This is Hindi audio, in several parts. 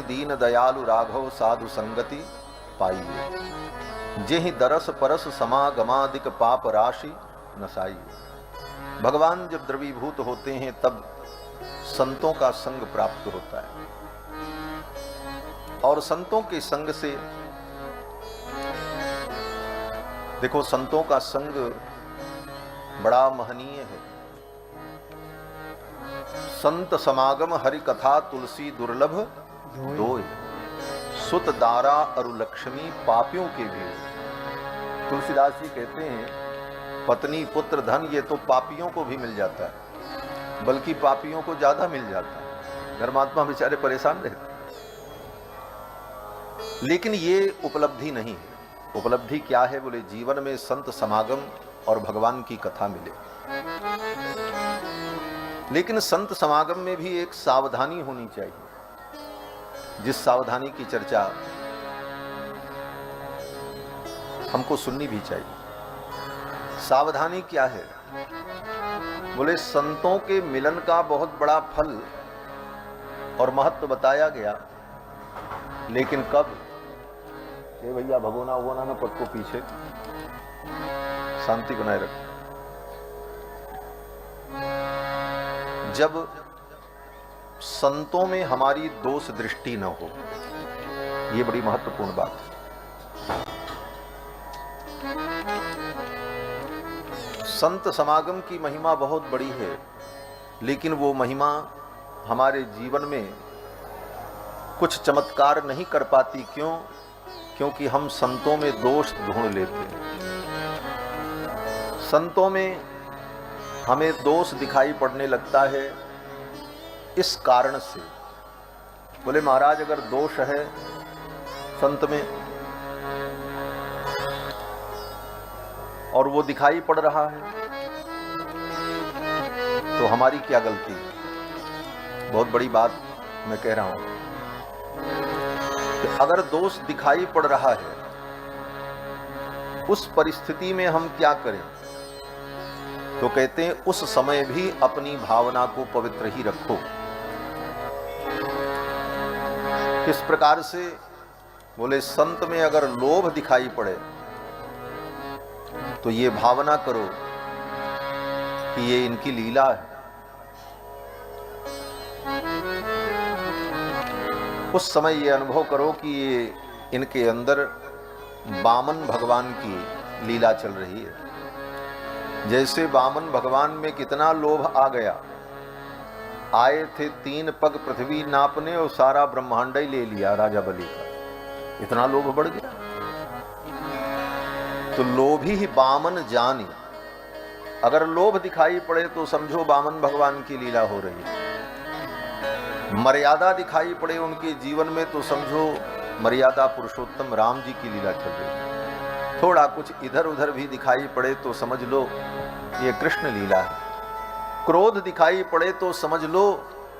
दीन दयालु राघव साधु संगति पाइए। जेहि दरस परस समागमादिक पाप राशि नसाइए। भगवान जब द्रवीभूत होते हैं तब संतों का संग प्राप्त होता है, और संतों के संग से, देखो संतों का संग बड़ा महनीय है। संत समागम हरि कथा तुलसी दुर्लभ दोय, सुत दारा अरु लक्ष्मी पापियों के भी। तुलसीदास जी कहते हैं पत्नी पुत्र धन ये तो पापियों को भी मिल जाता है, बल्कि पापियों को ज्यादा मिल जाता है। धर्मात्मा बेचारे परेशान रहते, लेकिन ये उपलब्धि नहीं है। उपलब्धि क्या है बोले, जीवन में संत समागम और भगवान की कथा मिले। लेकिन संत समागम में भी एक सावधानी होनी चाहिए, जिस सावधानी की चर्चा हमको सुननी भी चाहिए। सावधानी क्या है बोले, संतों के मिलन का बहुत बड़ा फल और महत्व बताया गया, लेकिन कब? ये भैया भगोना वगोना ना पटको, पीछे शांति बनाए रखो। जब संतों में हमारी दोष दृष्टि न हो, ये बड़ी महत्वपूर्ण बात है। संत समागम की महिमा बहुत बड़ी है, लेकिन वो महिमा हमारे जीवन में कुछ चमत्कार नहीं कर पाती। क्यों? क्योंकि हम संतों में दोष ढूंढ लेते हैं। संतों में हमें दोष दिखाई पड़ने लगता है। इस कारण से बोले महाराज अगर दोष है संत में और वो दिखाई पड़ रहा है तो हमारी क्या गलती है? बहुत बड़ी बात मैं कह रहा हूं कि अगर दोष दिखाई पड़ रहा है, उस परिस्थिति में हम क्या करें? तो कहते हैं उस समय भी अपनी भावना को पवित्र ही रखो। किस प्रकार से? बोले संत में अगर लोभ दिखाई पड़े तो ये भावना करो कि ये इनकी लीला है। उस समय ये अनुभव करो कि ये इनके अंदर वामन भगवान की लीला चल रही है। जैसे वामन भगवान में कितना लोभ आ गया, आए थे 3 पग पृथ्वी नापने और सारा ब्रह्मांड ही ले लिया राजा बलि का, इतना लोभ बढ़ गया। तो लोभी ही वामन जानी। अगर लोभ दिखाई पड़े तो समझो वामन भगवान की लीला हो रही है। मर्यादा दिखाई पड़े उनके जीवन में तो समझो मर्यादा पुरुषोत्तम राम जी की लीला चल रही है। थोड़ा कुछ इधर उधर भी दिखाई पड़े तो समझ लो ये कृष्ण लीला है। क्रोध दिखाई पड़े तो समझ लो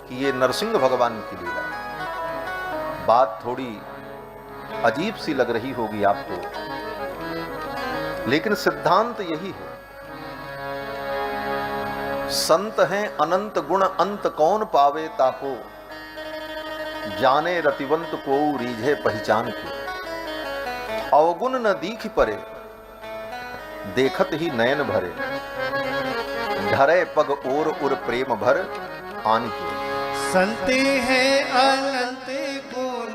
कि ये नरसिंह भगवान की लीला है। बात थोड़ी अजीब सी लग रही होगी आपको, लेकिन सिद्धांत यही है। संत हैं अनंत गुण अंत कौन पावे ताको, जाने रतिवंत को रीझे पहचान के। अवगुण न दीख परे, देखत ही नयन भरे। धरे पग और उर प्रेम भर आन के। संते हैं अनंत गुण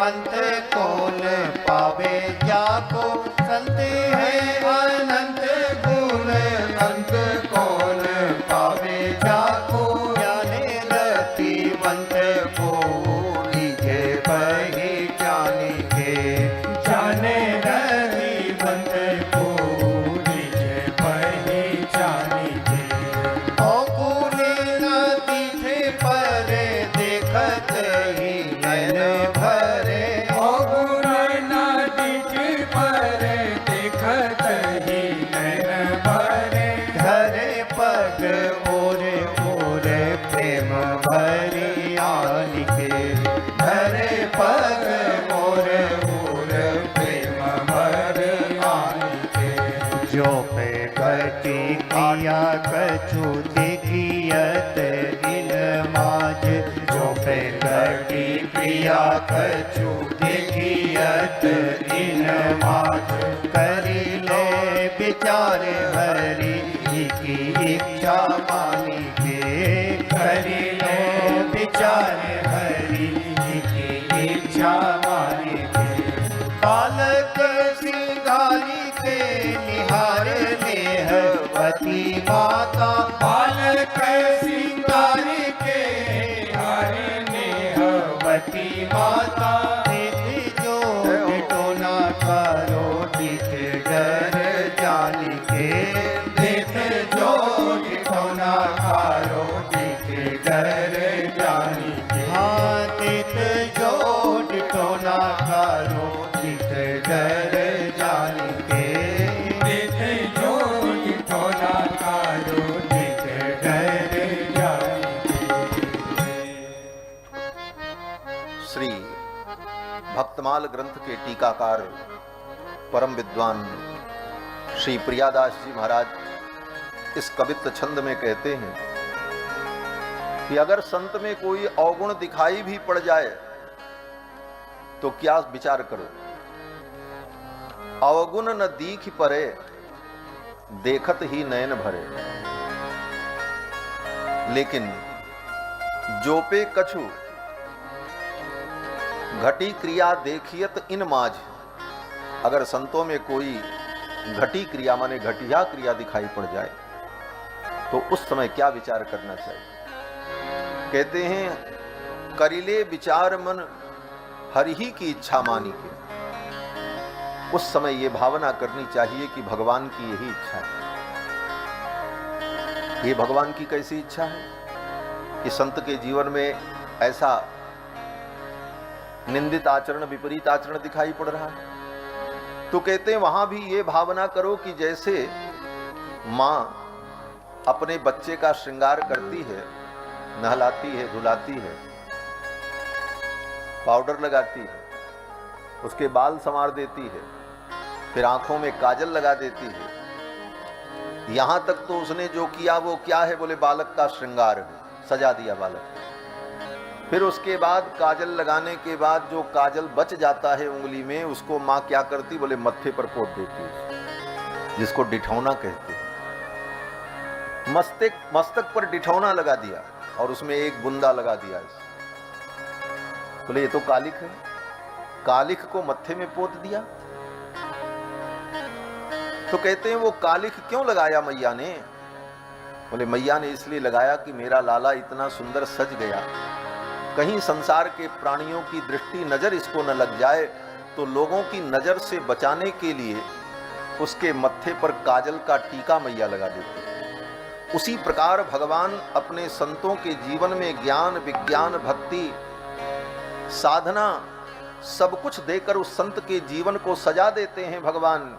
अंत कौन पावे जाको। संते हैं अनंत गुण अंत कौन पावे जाको। जाने रतिवंत को रीझे पहचान के। जाने रतिवंत को रीझे पहचान के। अवगुण न दीखे परे, देखत ही नयन भरे। अवगुण न दीखे परे, देखत ही नयन भरे। धरे पग ओरे ओरे प्रेम भरी आन के। धरे पग ओरे ओरे प्रेम भरी आन के। जो पे गति किया कछु देखियत इन माज। जो पे घटी प्रिया कछु देखियत इन मात करी ले विचार हरि की इच्छा मानी के करी ले विचार हरि की इच्छा मानी के बालक सिंगारी के निहार नेहवती माता बालक सिंगारी के निहार नेहवती माता जो टोना करो दिख डर जानी के देख जो टोना करो दिख डर जानी के हाँ देख जो टोना करो दिख डर जानी के देख जो टोना करो दिख डर जानी के। श्री भक्तमाल ग्रंथ के टीकाकार परम विद्वान श्री प्रियादास जी महाराज इस कवित्त छंद में कहते हैं कि अगर संत में कोई अवगुण दिखाई भी पड़ जाए तो क्या विचार करो, अवगुण न दीख परे देखत ही नयन भरे, लेकिन जो पे कछु घटी क्रिया देखियत इन माझ, अगर संतों में कोई घटी क्रिया माने घटिया क्रिया दिखाई पड़ जाए तो उस समय क्या विचार करना चाहिए। कहते हैं करिले विचार मन हरि ही की इच्छा मानी के, उस समय ये भावना करनी चाहिए कि भगवान की यही इच्छा है। ये भगवान की कैसी इच्छा है कि संत के जीवन में ऐसा निंदित आचरण विपरीत आचरण दिखाई पड़ रहा है, तो कहते हैं वहां भी ये भावना करो कि जैसे मां अपने बच्चे का श्रृंगार करती है, नहलाती है, धुलाती है, पाउडर लगाती है, उसके बाल संवार देती है, फिर आंखों में काजल लगा देती है, यहां तक तो उसने जो किया वो क्या है, बोले बालक का श्रृंगार है, सजा दिया बालक। फिर उसके बाद काजल लगाने के बाद जो काजल बच जाता है उंगली में, उसको माँ क्या करती, बोले मत्थे पर पोत देती है, जिसको डिठौना कहते हैं। मस्तक पर डिठौना लगा दिया और उसमें एक बुंदा लगा दिया। बोले ये तो कालिक है, कालिक को मत्थे में पोत दिया। तो कहते हैं वो कालिक क्यों लगाया मैया ने, बोले मैया ने इसलिए लगाया कि मेरा लाला इतना सुंदर सज गया, कहीं संसार के प्राणियों की दृष्टि नजर इसको न लग जाए, तो लोगों की नजर से बचाने के लिए उसके मत्थे पर काजल का टीका मैया लगा देती है। उसी प्रकार भगवान अपने संतों के जीवन में ज्ञान विज्ञान भक्ति साधना सब कुछ देकर उस संत के जीवन को सजा देते हैं भगवान।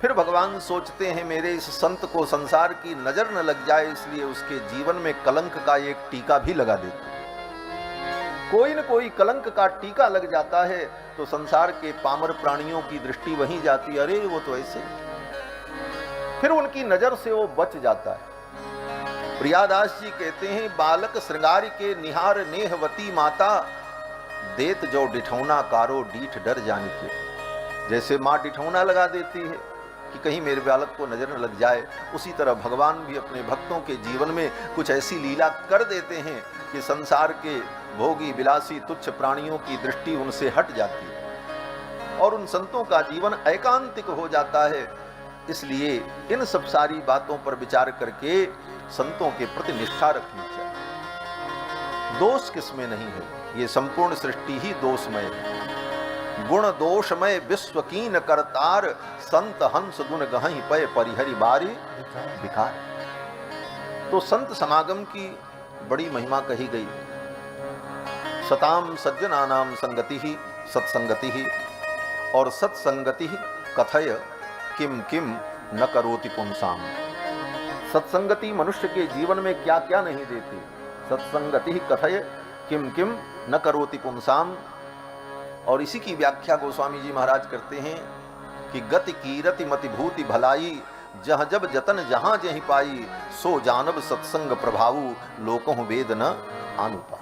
फिर भगवान सोचते हैं मेरे इस संत को संसार की नजर न लग जाए, इसलिए उसके जीवन में कलंक का एक टीका भी लगा देते हैं। कोई न कोई कलंक का टीका लग जाता है तो संसार के पामर प्राणियों की दृष्टि वहीं जाती है, अरे वो तो ऐसे, फिर उनकी नजर से वो बच जाता है। प्रियादास जी कहते हैं बालक श्रृंगार के निहार नेहवती माता, देत जो डिठौना कारो डीठ डर जाने के। जैसे माँ डिठौना लगा देती है कि कहीं मेरे बालक को नजर न लग जाए, उसी तरह भगवान भी अपने भक्तों के जीवन में कुछ ऐसी लीला कर देते हैं कि संसार के भोगी विलासी तुच्छ प्राणियों की दृष्टि उनसे हट जाती है और उन संतों का जीवन एकांतिक हो जाता है। इसलिए इन सब सारी बातों पर विचार करके संतों के प्रति निष्ठा रखनी चाहिए। दोष किसमें नहीं है, ये संपूर्ण सृष्टि ही दोषमय है। गुण दोषमय विश्वकीन करतार, संत हंस गुण गहई पय परिहरि बारी विकार। तो संत समागम की बड़ी महिमा कही गई। सताम सज्जनानाम संगति ही सत्संगति ही, और सत्संगति ही कथय किम किम न करोति पुंसाम। सत्संगति मनुष्य के जीवन में क्या क्या नहीं देती, सत्संगति ही कथय किम किम न करोति पुंसाम। और इसी की व्याख्या गोस्वामी जी महाराज करते हैं कि गति कीरति मति भूति भलाई, जहाँ जब जतन जहाँ जहीं पाई, सो जानब सत्संग प्रभाऊ लोकों वेद न आनुपा।